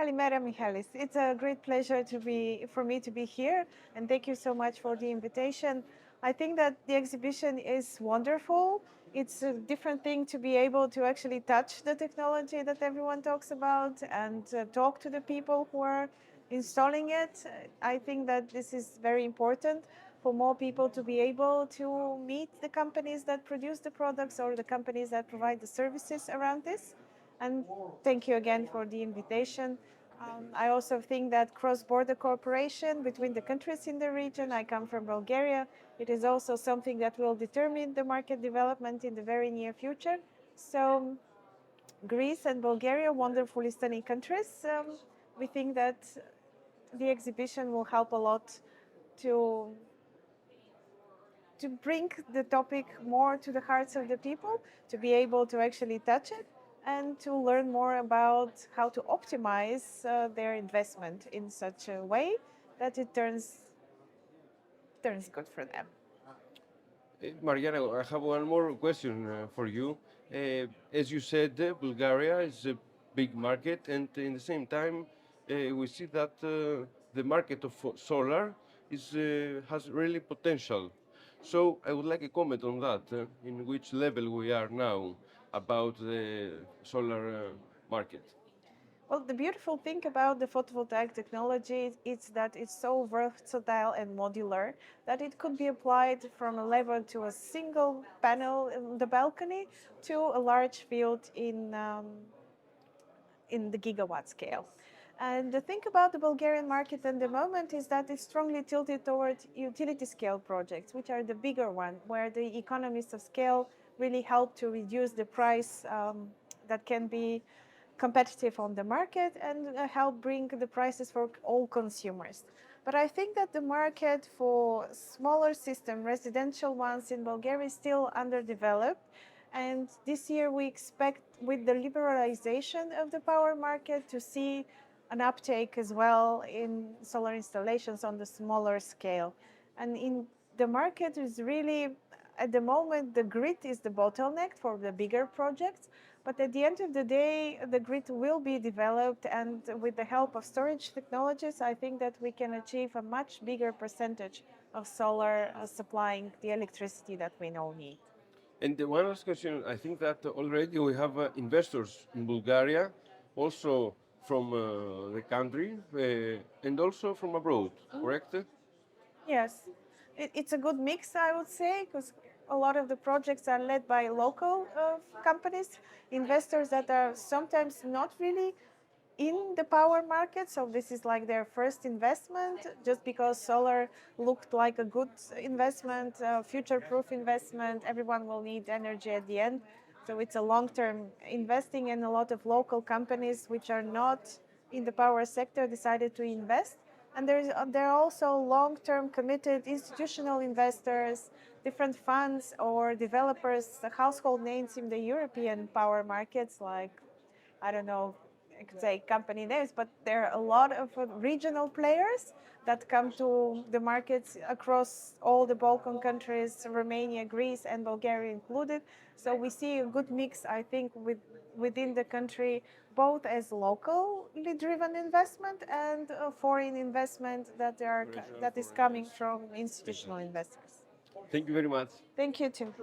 Kalimera Michalis. It's a great pleasure for me to be here, and thank you so much for the invitation. I think that the exhibition is wonderful. It's a different thing to be able to actually touch the technology that everyone talks about and talk to the people who are installing it. I think that this is very important for more people to be able to meet the companies that produce the products or the companies that provide the services around this. And thank you again for the invitation. I also think that cross-border cooperation between the countries in the region, I come from Bulgaria, it is also something that will determine the market development in the very near future. So Greece and Bulgaria, wonderfully stunning countries. We think that the exhibition will help a lot to bring the topic more to the hearts of the people, to be able to actually touch it, and to learn more about how to optimize their investment in such a way that it turns good for them. Mariana, I have one more question for you. As you said, Bulgaria is a big market, and in the same time, we see that the market of solar has really potential. So I would like a comment on that, in which level we are now about the solar market. Well, the beautiful thing about the photovoltaic technology is that it's so versatile and modular that it could be applied from a level to a single panel in the balcony to a large field in the gigawatt scale. And the thing about the Bulgarian market at the moment is that it's strongly tilted towards utility scale projects, which are the bigger ones, where the economies of scale really help to reduce the price that can be competitive on the market and help bring the prices for all consumers. But I think that the market for smaller system, residential ones in Bulgaria is still underdeveloped. And this year we expect with the liberalization of the power market to see an uptake as well in solar installations on the smaller scale. And in the market is really, at the moment, the grid is the bottleneck for the bigger projects. But at the end of the day, the grid will be developed, and with the help of storage technologies, I think that we can achieve a much bigger percentage of solar supplying the electricity that we now need. And one last question, I think that already we have investors in Bulgaria, also from the country, and also from abroad, correct? Yes, it's a good mix, I would say, because a lot of the projects are led by local companies, investors that are sometimes not really in the power market. So this is like their first investment, just because solar looked like a good investment, future-proof investment. Everyone will need energy at the end. So it's a long-term investing, and a lot of local companies which are not in the power sector decided to invest. And there are also long-term committed institutional investors, different funds or developers, household names in the European power markets, like, I don't know, I could say company names, but there are a lot of regional players that come to the markets across all the Balkan countries, Romania, Greece, and Bulgaria included. So we see a good mix, I think, within the country, both as locally driven investment and foreign investment that is coming from institutional investors. Thank you very much. Thank you too.